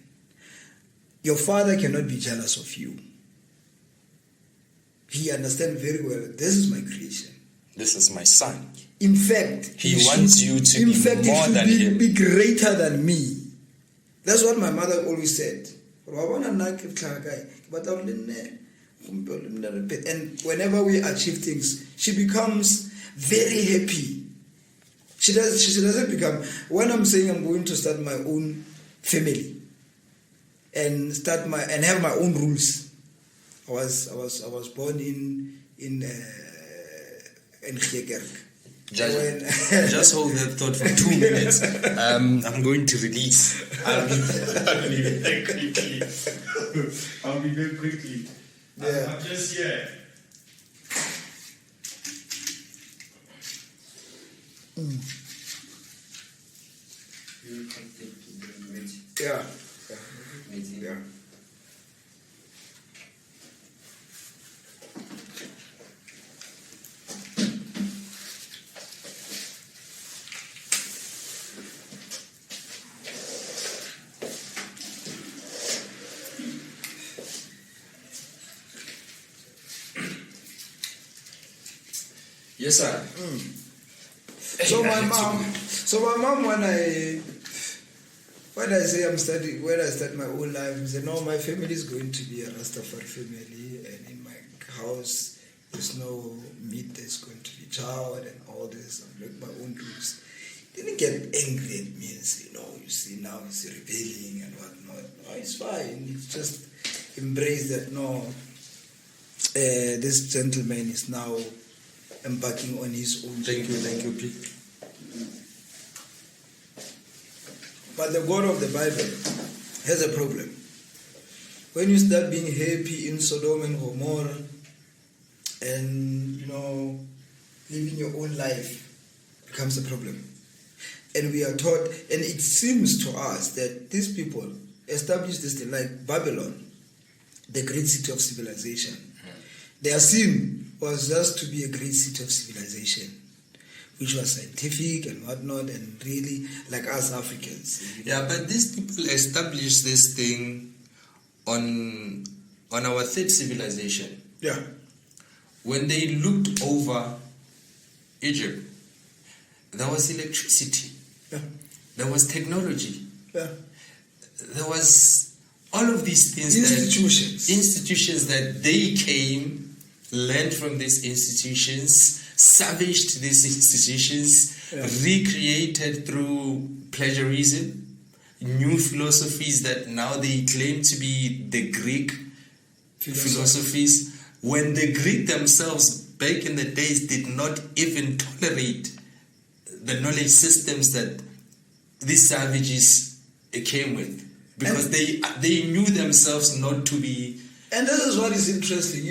your father cannot be jealous of you. He understands very well, this is my creation. This is my son. In fact, he wants you to be more than him. Be greater than me. That's what my mother always said. And whenever we achieve things, she becomes very happy. She doesn't become. When I'm saying I'm going to start my own family and have my own rules. I was born in Giekerk. Just hold that thought for 2 minutes. I'm going to release. I'll be very quickly. I'll be very quickly. Yeah. I'm just here. Yeah. Yeah. Yes, sir. So my mom, when I say I'm studying, when I start my own life, I say, no, my family is going to be a Rastafari family, and in my house there's no meat, there's going to be child and all this. I make my own rules. Didn't get angry at me and say, no, you see, now it's rebelling and whatnot. No, it's fine. It's just embrace that, no, this gentleman is now embarking on his own. Thank you, Pete. But the God of the Bible has a problem. When you start being happy in Sodom and Gomorrah and, living your own life becomes a problem. And we are taught, and it seems to us that these people established this thing like Babylon, the great city of civilization. Their sin was just to be a great city of civilization, which was scientific and whatnot, and really like us Africans. Yeah, but these people established this thing on our third civilization. Yeah. When they looked over Egypt, there was electricity. Yeah. There was technology. Yeah. There was all of these things. Institutions that they came, learned from these institutions, savaged these institutions, recreated through plagiarism, new philosophies that now they claim to be the Greek philosophies, when the Greek themselves back in the days did not even tolerate the knowledge systems that these savages came with, because they knew themselves not to be. And this is what is interesting,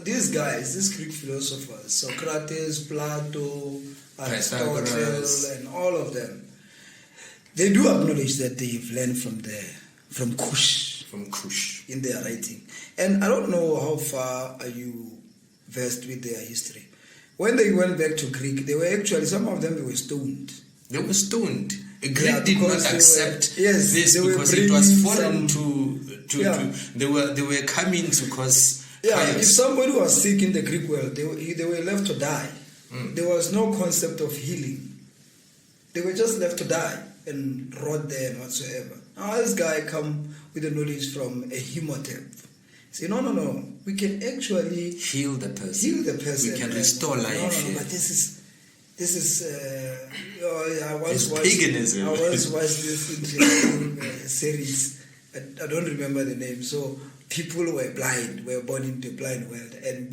these guys, these Greek philosophers, Socrates, Plato, Aristotle, and all of them, they do acknowledge that they've learned from Kush. From Kush. In their writing. And I don't know how far are you versed with their history. When they went back to Greek, they were actually, some of them, they were stoned. They were stoned. Greek did not accept this because it was foreign they were coming to cause chaos. If somebody was sick in the Greek world, they were left to die. There was no concept of healing. They were just left to die and rot there and whatsoever. Now this guy come with the knowledge from a hemotep. Say, no, we can actually heal the person. We can restore life. No, but this is paganism. I once watched this interesting series. I don't remember the name. So people were born into a blind world, and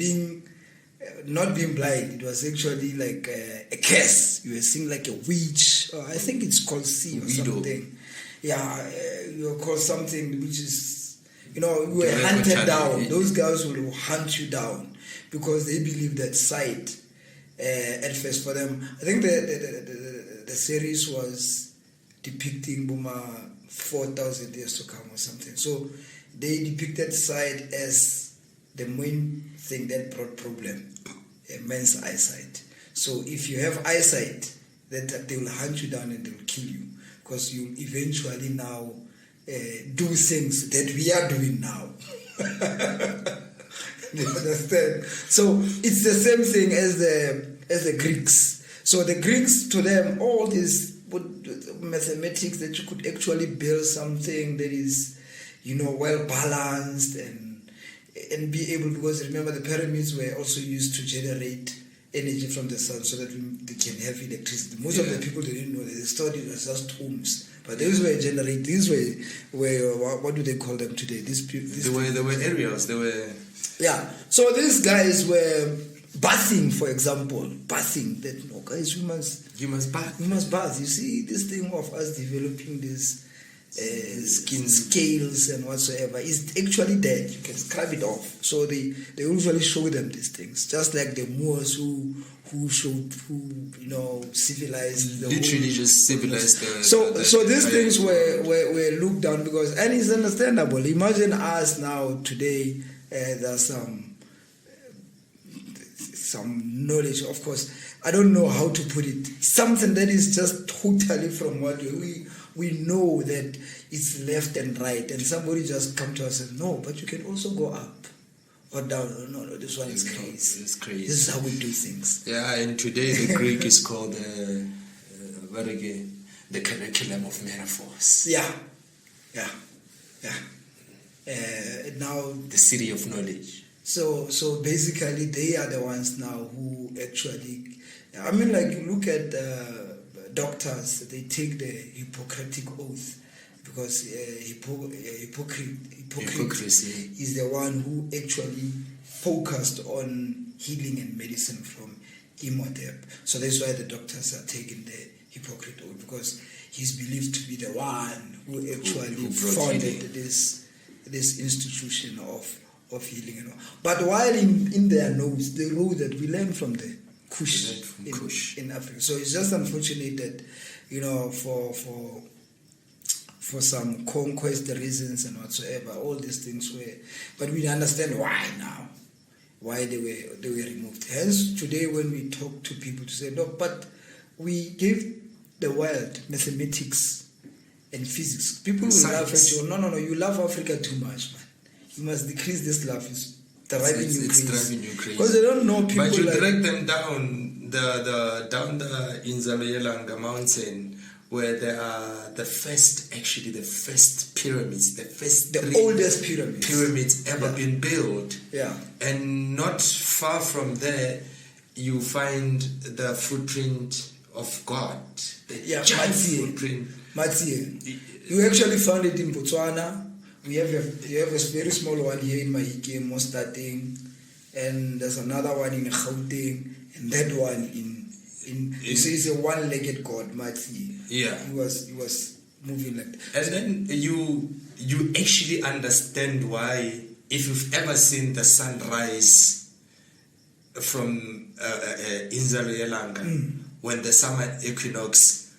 not being blind, it was actually like a curse. You were seeing like a witch. I think it's called sea or something. Yeah, you were called something which is, you were hunted down. Those guys will hunt you down because they believe that sight. At first, for them, I think the series was depicting 4,000 years to come or something. So they depicted sight as the main thing that brought problem, man's eyesight. So if you have eyesight, that they will hunt you down and they will kill you, because you eventually now do things that we are doing now. You understand? So it's the same thing as the Greeks. So the Greeks, to them, all this mathematics, that you could actually build something that is, well balanced and be able, because remember the pyramids were also used to generate energy from the sun so that they can have electricity. Most of the people, they didn't know that. They thought it was just tombs. But these were what do they call them today? They were areas. They were... Yeah. So these guys were bathing, for example. Bathing. That, guys, you must bath. We must bath. You see, this thing of us developing this skin scales and whatsoever is actually dead. You can scrub it off. So they usually show them these things, just like the Moors who civilized the literally just civilized the so these things were looked down, because, and it's understandable. Imagine us now today. There's some knowledge, of course. I don't know how to put it. Something that is just totally from what we know that it's left and right, and somebody just come to us and no, but you can also go up or down. No, this one is crazy. It's crazy. This is how we do things. Yeah, and today the Greek is called the curriculum of metaphors. Yeah. Now the city of knowledge. So basically, they are the ones now who actually, like, look at doctors. They take the Hippocratic oath, because hypocrisy is the one who actually focused on healing and medicine from Imhotep. So that's why the doctors are taking the Hippocratic oath, because he's believed to be the one who actually founded this institution of healing and all. But while in their notes, they wrote that we learn from the Kush in Africa. So it's just unfortunate that, for some conquest reasons and whatsoever, all these things were, but we understand why now, why they were removed. Hence, today when we talk to people to say, no, but we give the world mathematics and physics. People will laugh at you. No, you love Africa too much, man. You must decrease this love. It's driving you crazy. Because they don't know people. But you drag them down the Inzalo Hlangwana mountain, where there are the first pyramids, the oldest pyramids ever been built. Yeah. And not far from there, you find the footprint of God. The giant footprint. Matsie. You actually found it in Botswana. You have a very small one here in Mahike, Mostating, and there's another one in Gauteng, and that one in so it's a one-legged god, Matsie. Yeah. He was moving like that. And then you actually understand why, if you've ever seen the sunrise from Inzalo Hlangwana, when the summer equinox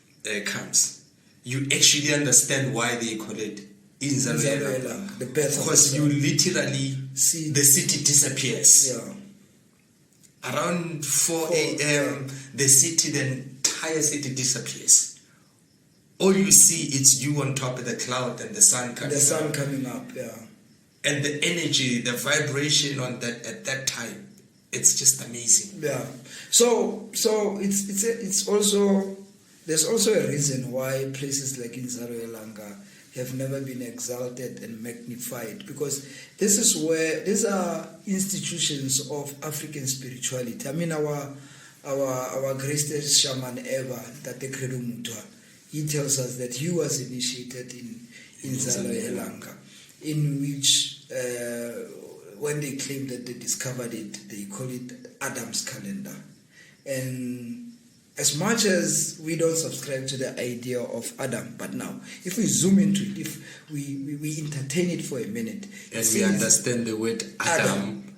comes, you actually understand why they call it Inzalo Hlangwana. Because you literally see the city disappears. Yeah. Around 4 a.m., the entire city disappears. All you see is you on top of the cloud and the sun coming up. Yeah. And the energy, the vibration on that at that time, it's just amazing. Yeah. So it's also, there's also a reason why places like Inzalo Hlangwana have never been exalted and magnified, because this is where these are institutions of African spirituality. I mean, our greatest shaman ever, Tate Credo Mutwa, he tells us that he was initiated in Inzalo Hlangwana, in which when they claim that they discovered it, they call it Adam's calendar. And as much as we don't subscribe to the idea of Adam, but now, if we zoom into it, if we entertain it for a minute, and we understand the word Adam,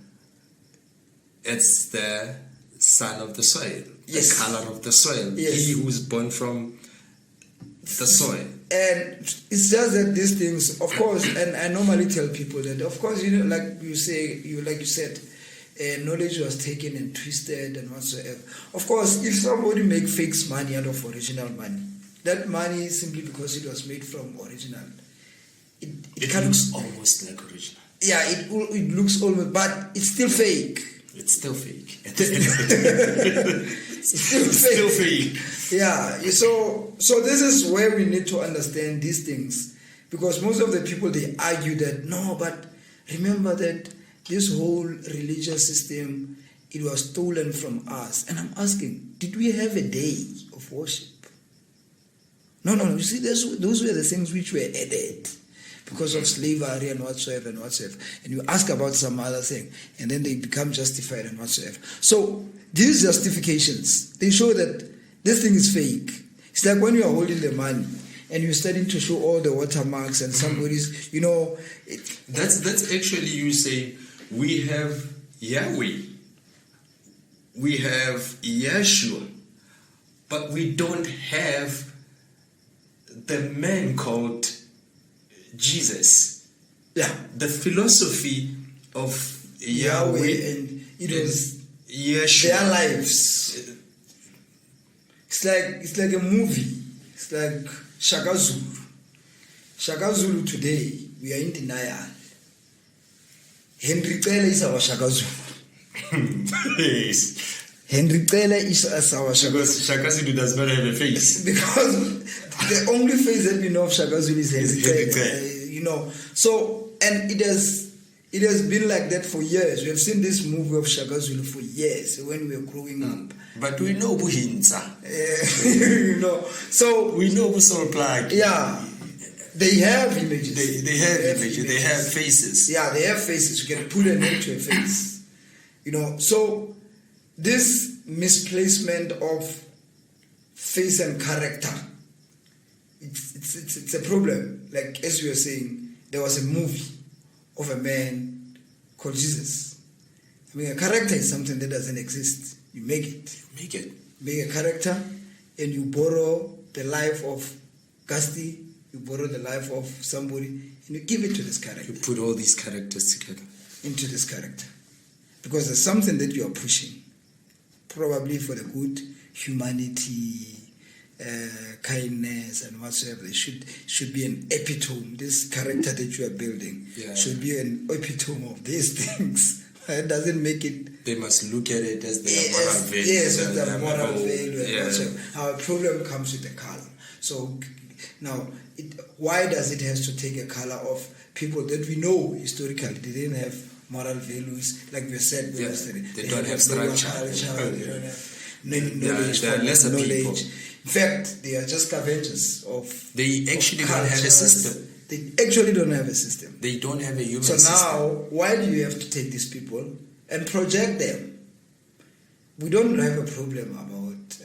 it's the son of the soil, the color of the soil, he who is born from the soil. And it's just that these things, of course, and I normally tell people that, of course, like you said, knowledge was taken and twisted and whatsoever. Of course, if somebody make fake money out of original money, that money simply because it was made from original, it looks almost like original. Yeah, it looks almost, but it's still fake. It's still fake. It's still fake. Yeah. So this is where we need to understand these things, because most of the people, they argue that no, but remember that this whole religious system, it was stolen from us. And I'm asking, did we have a day of worship? No. You see, those were the things which were added because of slavery and whatsoever. And you ask about some other thing, and then they become justified and whatsoever. So these justifications, they show that this thing is fake. It's like when you are holding the money and you're starting to show all the watermarks and somebody's, That's actually you say, we have Yahweh, we have Yeshua, but we don't have the man called Jesus. Yeah. The philosophy of Yahweh and it was Yeshua. Their lives. It's like a movie. It's like Shaka Zulu. Shaka Zulu today, we are in denial. Henry Cele is our Shaka Zulu. Yes. Henry Cele is our Shaka Zulu. Because Shaka Zulu does not have a face. Because the only face that we know of Shaka Zulu is Henry Cele. So, and it has been like that for years. We have seen this movie of Shaka Zulu for years when we were growing up. But we know Buhinza. So we know Busol Plug. Yeah. They have images. They have images. They have faces. Yeah, they have faces. You can put a name to a face. So this misplacement of face and character, it's a problem. Like as you were saying, there was a movie of a man called Jesus. I mean, a character is something that doesn't exist. You make it. Make a character, and you borrow the life of Gasti. You borrow the life of somebody, and you give it to this character. You put all these characters together into this character, because there's something that you are pushing, probably for the good, humanity, kindness, and whatsoever. There should be an epitome. This character that you are building should be an epitome of these things. It doesn't make it. They must look at it as their moral value. Yes, as their moral value. Our problem comes with the color. So now, why does it have to take a color of people that we know historically they didn't have moral values, like we said yesterday. They don't have structure. They don't have knowledge. They are lesser people. In fact, they are just scavengers of. They actually don't have a system. They actually don't have a system. They don't have a human system. So now, why do you have to take these people and project them? We don't have a problem about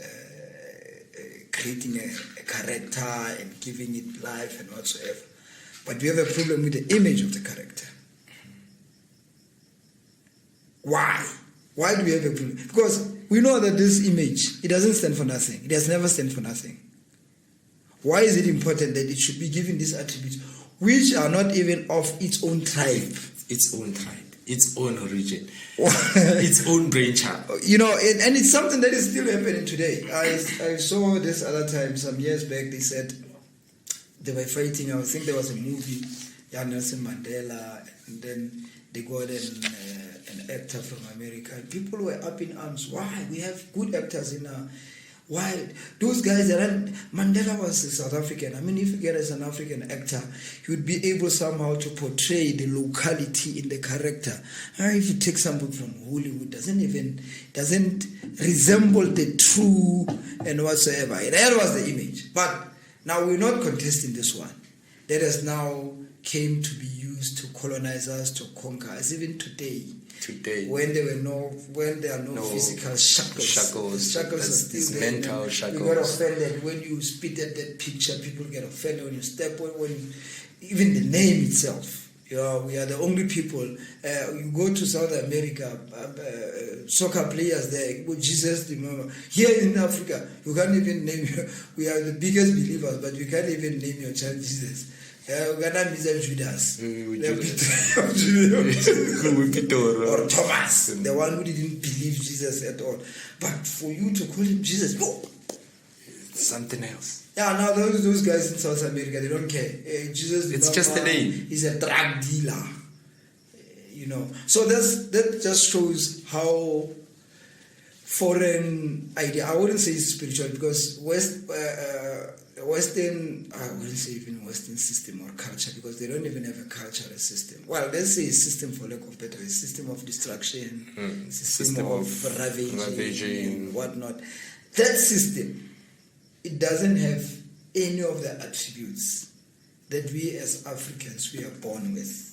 creating a character and giving it life and whatsoever. But we have a problem with the image of the character. Why? Why do we have a problem? Because we know that this image, it doesn't stand for nothing. It has never stand for nothing. Why is it important that it should be given these attributes, which are not even of its own tribe? Its own tribe, its own origin, its own brainchild. And it's something that is still happening today. I saw this other time, some years back, they said they were fighting. I think there was a movie, Nelson Mandela, and then they got an actor from America. And people were up in arms. Why? We have good actors in why? Those guys, Mandela was a South African. I mean, if you get as an African actor, you would be able somehow to portray the locality in the character. If you take somebody from Hollywood, doesn't resemble the true and whatsoever. That was the image. But now we're not contesting this one. That has now came to be used to colonize us, to conquer us, even today. When there are no physical shackles are still there. Mental shackles. You get offended when you spit at that picture. People get offended when you step on. Even the name itself. We are the only people. You go to South America, soccer players there. Jesus, remember. Here in Africa, you can't even name. We are the biggest believers, but you can't even name your child Jesus. Judas. Or Thomas, the one who didn't believe Jesus at all. But for you to call him Jesus, no. It's something else. Yeah, now those guys in South America, they don't care. Jesus, it's just a name. He's a drug dealer. So that just shows how foreign idea. I wouldn't say spiritual, because Western, I wouldn't say even Western system or culture, because they don't even have a cultural system. Well, let's say a system, for lack of better, a system of destruction, system of ravaging and whatnot. That system, it doesn't have any of the attributes that we as Africans, we are born with.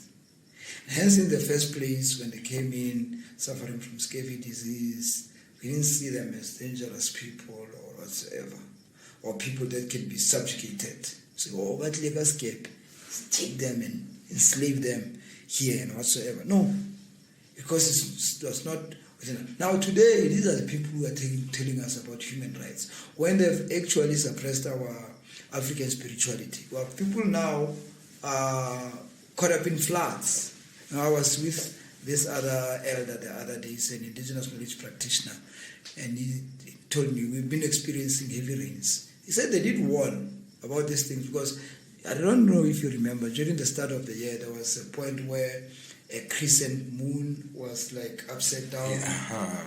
Hence, in the first place, when they came in suffering from scurvy disease, we didn't see them as dangerous people or whatsoever, or people that can be subjugated. So, what let us get? Take them and enslave them here and whatsoever. No, because it was not. Now, today, these are the people who are telling us about human rights, when they've actually suppressed our African spirituality. Well, people now are caught up in floods. Now, I was with this other elder the other day, he's an indigenous knowledge practitioner, and he told me we've been experiencing heavy rains. He said they did warn about these things, because I don't know if you remember, during the start of the year, there was a point where a crescent moon was like upside down,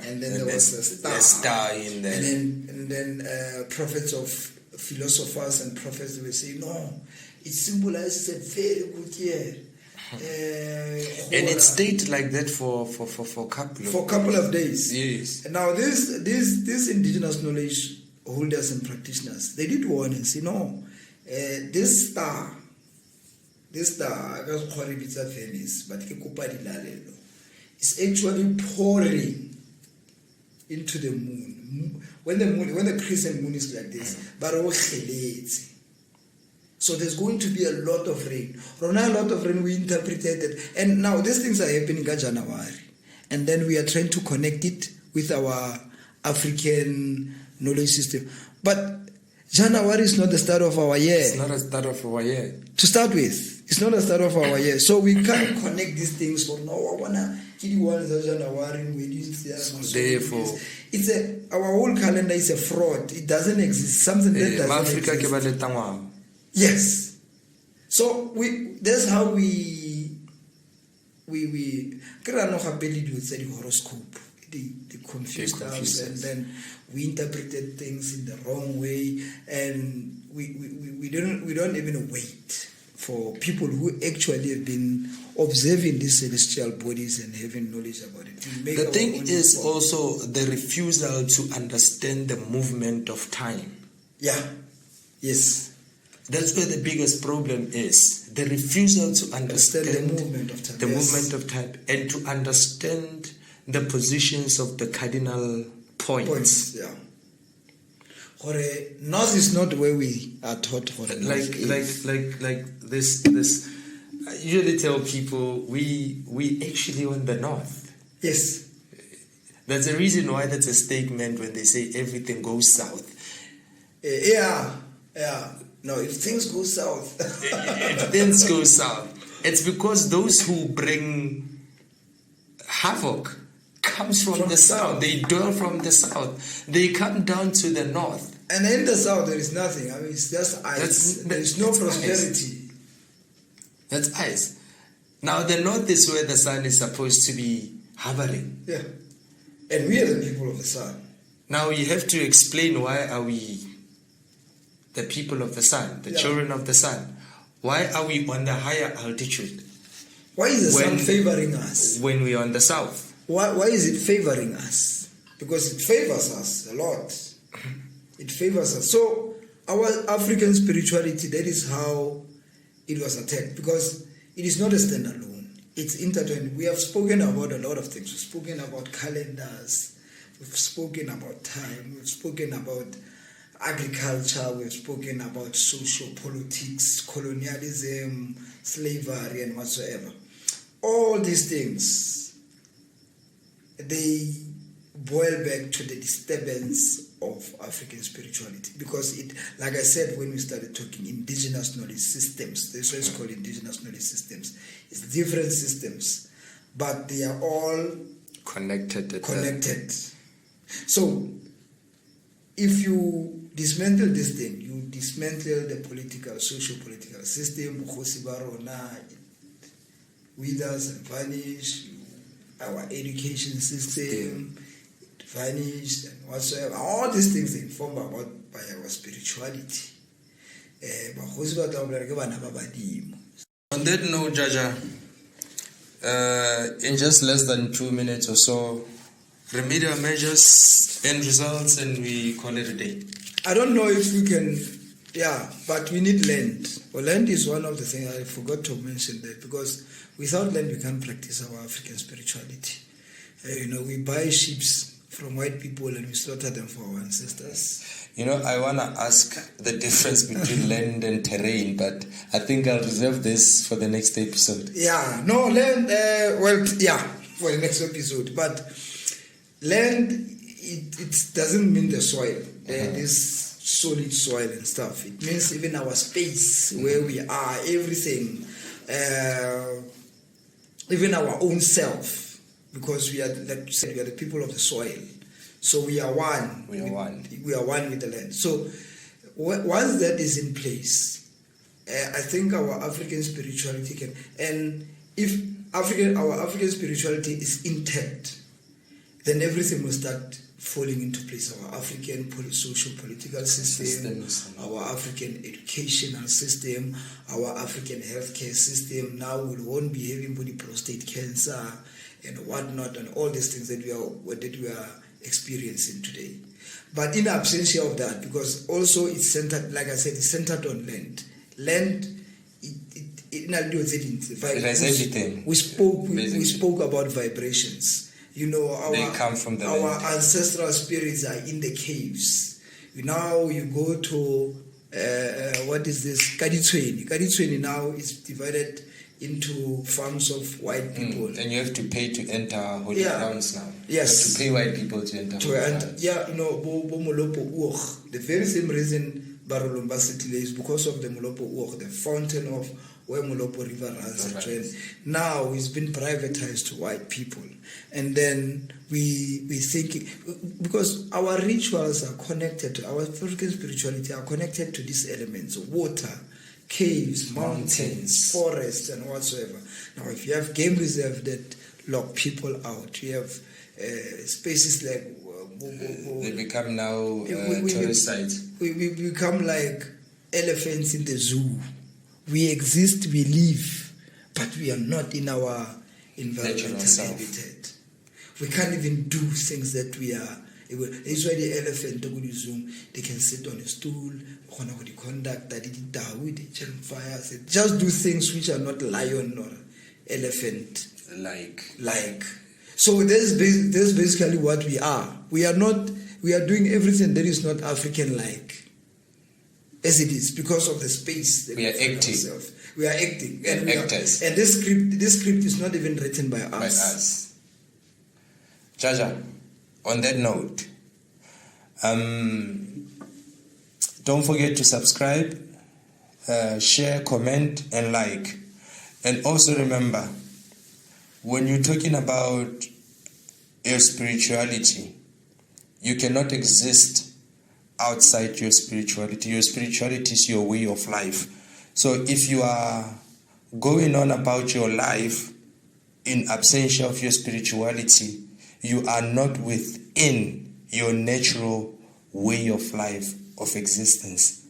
and then there was a star in there. And then prophets of philosophers and prophets, they were saying, no, it symbolizes a very good year. And it stayed like that for a couple of days. Yes. And now these indigenous knowledge holders and practitioners, they did warn and say, no, this star, I can't call it Venice, but it's actually pouring into the moon. When the crescent moon is like this, so there's going to be a lot of rain. A lot of rain, we interpreted it. And now these things are happening in January. And then we are trying to connect it with our African knowledge system. But January is not the start of our year. It's not the start of our year. To start with, it's not the start of our year. So we can't connect these things. For no, I wanna January. Therefore, our whole calendar is a fraud. It doesn't exist. Something that doesn't exist. Yes. So that's how we the horoscope. They confused us, and then we interpreted things in the wrong way, and we don't even wait for people who actually have been observing these celestial bodies and having knowledge about it. The thing is also the refusal to understand the movement of time. Yeah. Yes. That's where the biggest problem is. The refusal to understand the movement of time. The movement of time, and to understand the positions of the cardinal points. Yeah. North is not where we are taught for the like this. I usually tell people we actually on the north. Yes. That's the reason why that's a statement when they say everything goes south. Yeah. No, if things go south. If things go south. It's because those who bring havoc comes from the south. They dwell from the south. They come down to the north. And in the south there is nothing. I mean, it's just ice. There's no prosperity. That's ice. Now the north is where the sun is supposed to be hovering. Yeah. And we are the people of the sun. Now you have to explain, why are we the people of the sun, the children of the sun? Why are we on the higher altitude? Why is the sun favoring us? When we are on the south. Why is it favoring us? Because it favors us a lot. It favors us. So our African spirituality, that is how it was attacked. Because it is not a standalone. It's intertwined. We have spoken about a lot of things. We've spoken about calendars. We've spoken about time. We've spoken about agriculture. We've spoken about social politics, colonialism, slavery, and whatsoever. All these things, they boil back to the disturbance of African spirituality, because it, like I said when we started talking, indigenous knowledge systems, that's why it's called indigenous knowledge systems. It's different systems, but they are all connected. So if you dismantle this thing, you dismantle the political, socio-political system, it withers and vanish. Our education system vanished and whatsoever. All these things are informed by our spirituality. On that note, Jaja, in just less than 2 minutes or so, remedial measures, end results, and we call it a day. I don't know if we can, but we need land. Well, land is one of the things I forgot to mention that, because without land we can't practice our African spirituality. We buy sheep from white people and we slaughter them for our ancestors. I want to ask the difference between land and terrain, but I think I'll reserve this for the next episode. Land, for the next episode. But land, it doesn't mean the soil. This solid soil and stuff. It means even our space, where we are, everything, even our own self. Because we are, like you said, we are the people of the soil. So we are one. We are one with the land. So once that is in place, I think our African spirituality can, and if our African spirituality is intact, then everything will start falling into place. Our African social political system, our African educational system, our African healthcare system. Now we won't be having body prostate cancer and whatnot, and all these things that we are experiencing today. But in absentia of that, because also it's centered, like I said, it's centered on land. Land, it has everything. We spoke about vibrations. They come from the our land. Ancestral spirits are in the caves. Now you go to what is this? Kaditsweni. Kaditsweni now is divided into farms of white people. And you have to pay to enter holy grounds now. Yes. You have to pay white people to enter holy grounds. The very same reason Barolomba City is because of the Molopo Uoch, the fountain of where Molopo River runs. Right. Now it's been privatized to white people. And then we think, because our rituals are connected, our African spirituality are connected to these elements: water, caves, mountains, forests, and whatsoever. Now, if you have game reserve that lock people out, you have spaces like they become now tourist sites. We become like elephants in the zoo. We exist, we live, but we are not in our environmental habitat. We can't even do things that we are. That's why the elephant, they can sit on a stool, conduct, just do things which are not lion or elephant like. So that's basically what we are. We are doing everything that is not African-like, as it is, because of the space that we are acting. We are acting, and actors. And this script is not even written by us. Jaja, on that note, don't forget to subscribe, share, comment, and like. And also remember, when you're talking about your spirituality, you cannot exist outside your spirituality. Your spirituality is your way of life. So if you are going on about your life in absentia of your spirituality, you are not within your natural way of life, of existence.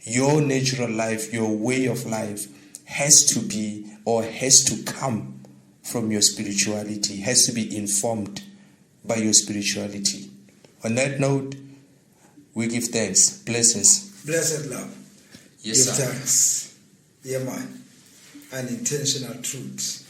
Your natural life, your way of life has to be, or has to come from your spirituality, has to be informed by your spirituality. On that note, we give thanks. Blessings. Blessed love. Yes, give sir. Thanks. Yeah, man. Unintentional truth.